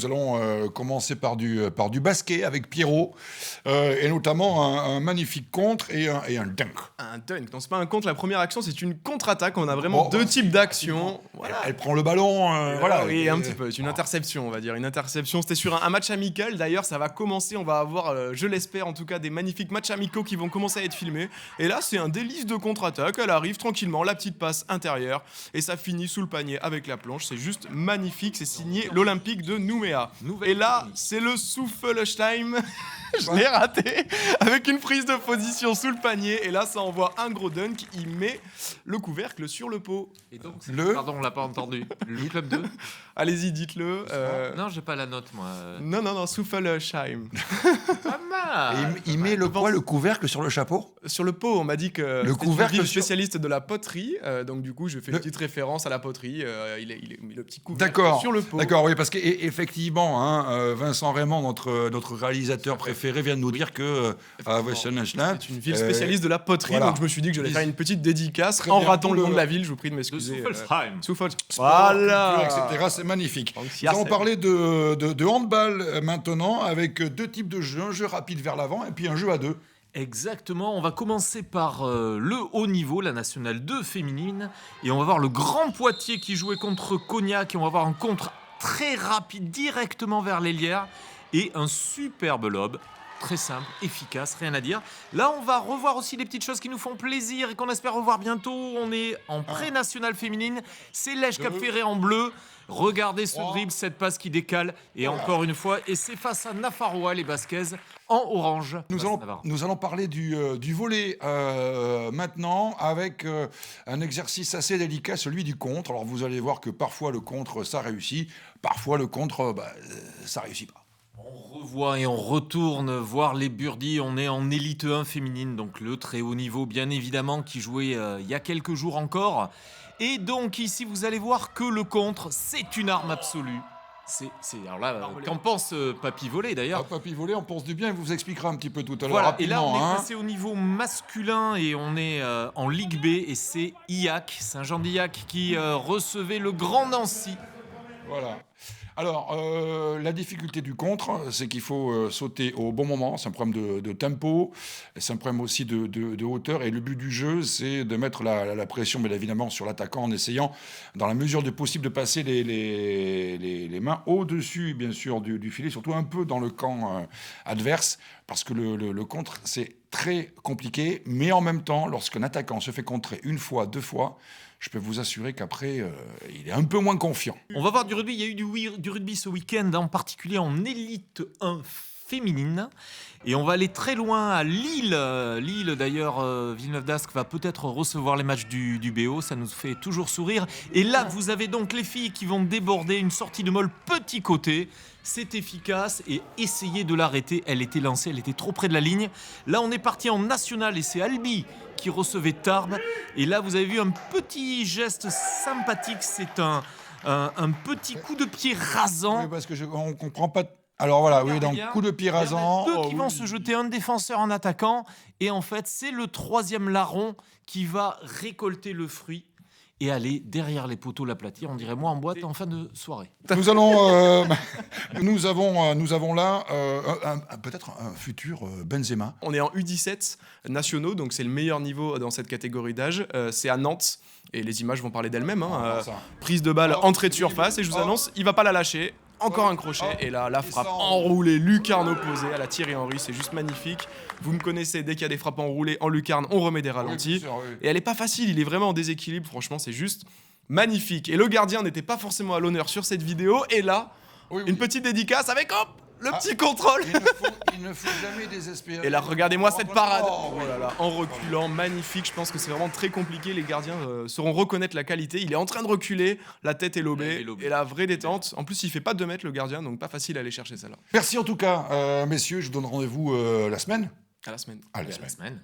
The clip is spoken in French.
Nous allons commencer par du basket avec Pierrot, et notamment un magnifique contre et un dunk. Un dunk, non, c'est pas un contre, la première action, c'est une contre-attaque. On a vraiment deux types d'actions. Voilà. Elle prend le ballon, voilà. Oui, un petit peu, c'est une interception, on va dire. Une interception, c'était sur un match amical. D'ailleurs, ça va commencer, on va avoir, je l'espère en tout cas, des magnifiques matchs amicaux qui vont commencer à être filmés. Et là, c'est un délice de contre-attaque. Elle arrive tranquillement, la petite passe intérieure. Et ça finit sous le panier avec la planche. C'est juste magnifique. C'est signé l'Olympique de Nouméa. Et là, c'est le Soufflestein. Je l'ai raté avec une prise de position sous le panier. Et là, ça envoie un gros dunk. Il met le couvercle sur le pot. Et donc, pardon, on l'a pas entendu. Le club 2. Allez-y, dites-le. Non, j'ai pas la note, moi. Non, Soufflesheim. Pas mal. Il met le couvercle sur le chapeau. Sur le pot, on m'a dit que le couvercle une spécialiste de la poterie. Donc du coup, je fais une petite référence à la poterie. Il est mis le petit couvercle sur le pot. D'accord, oui, parce qu'effectivement, Vincent Raymond, notre réalisateur préféré, vient de nous dire que c'est une ville spécialiste de la poterie. Voilà. Donc je me suis dit que j'allais faire une petite dédicace en ratant le nom de la ville. Je vous prie de m'excuser. Voilà. Etc. C'est magnifique. Nous allons parler de handball maintenant, avec deux types de jeux. Un jeu rapide vers l'avant et puis un jeu à deux. Exactement, on va commencer par le haut niveau, la nationale 2 féminine, et on va voir le Grand Poitiers qui jouait contre Cognac, et on va voir un contre très rapide directement vers l'ailière, et un superbe lob, très simple, efficace, rien à dire. Là, on va revoir aussi les petites choses qui nous font plaisir et qu'on espère revoir bientôt. On est en pré-nationale féminine, c'est Lège Cap Ferré en bleu. Regardez ce dribble, cette passe qui décale, et encore une fois, et c'est face à Nafarroa, les Basquaises, en orange. Nous allons parler du volley maintenant, avec un exercice assez délicat, celui du contre. Alors vous allez voir que parfois le contre, ça réussit, parfois le contre, ça réussit pas. On revoit et on retourne voir les Burdies. On est en élite 1 féminine, donc le très haut niveau, bien évidemment, qui jouait il y a quelques jours encore. Et donc ici, vous allez voir que le contre, c'est une arme absolue. Alors là, qu'en pense Papy Volley d'ailleurs? Papy Volley, on pense du bien, il vous expliquera un petit peu tout à l'heure. Voilà, et là on est passé au niveau masculin et on est en Ligue B, et c'est IAC, Saint-Jean-d'Illac, qui recevait le Grand Nancy. Voilà. Alors, la difficulté du contre, c'est qu'il faut sauter au bon moment. C'est un problème de tempo, c'est un problème aussi de hauteur. Et le but du jeu, c'est de mettre la pression, bien évidemment, sur l'attaquant en essayant, dans la mesure du possible, de passer les mains au-dessus, bien sûr, du filet, surtout un peu dans le camp adverse, parce que le contre, c'est très compliqué. Mais en même temps, lorsqu'un attaquant se fait contrer une fois, deux fois, je peux vous assurer qu'après, il est un peu moins confiant. On va voir du rugby. Il y a eu du rugby ce week-end, en particulier en élite 1 féminine. Et on va aller très loin à Lille. Lille, d'ailleurs, Villeneuve d'Ascq va peut-être recevoir les matchs du BO. Ça nous fait toujours sourire. Et là, vous avez donc les filles qui vont déborder. Une sortie de molle petit côté. C'est efficace et essayez de l'arrêter. Elle était lancée, elle était trop près de la ligne. Là, on est parti en national et c'est Albi qui recevait Tarbes. Et là, vous avez vu un petit geste sympathique. C'est un petit coup de pied rasant. Oui, parce qu'on comprend pas. Alors voilà, oui, donc coup de pied rasant. Il y en a deux qui vont se jeter, un défenseur, un attaquant. Et en fait, c'est le troisième larron qui va récolter le fruit et aller derrière les poteaux l'aplatir. On dirait moi en boîte en fin de soirée. Nous avons là peut-être un futur Benzema. On est en U17 nationaux, donc c'est le meilleur niveau dans cette catégorie d'âge. C'est à Nantes, et les images vont parler d'elles-mêmes. Prise de balle, entrée de surface, et je vous annonce, il va pas la lâcher. Encore un crochet, et là, la frappe enroulée, lucarne opposée à la Thierry Henry, c'est juste magnifique. Vous me connaissez, dès qu'il y a des frappes enroulées en lucarne, on remet des ralentis. Oui. Et elle est pas facile, il est vraiment en déséquilibre, franchement, c'est juste magnifique. Et le gardien n'était pas forcément à l'honneur sur cette vidéo, et là, une petite dédicace avec, hop, le petit contrôle. Il ne faut jamais désespérer. Et là, regardez-moi cette parade. Oh là là, en reculant, magnifique. Je pense que c'est vraiment très compliqué. Les gardiens sauront reconnaître la qualité. Il est en train de reculer, la tête est lobée. Et la vraie détente. En plus, il fait pas 2 mètres, le gardien, donc pas facile à aller chercher celle-là. Merci en tout cas, messieurs. Je vous donne rendez-vous la semaine. À la semaine. À la semaine.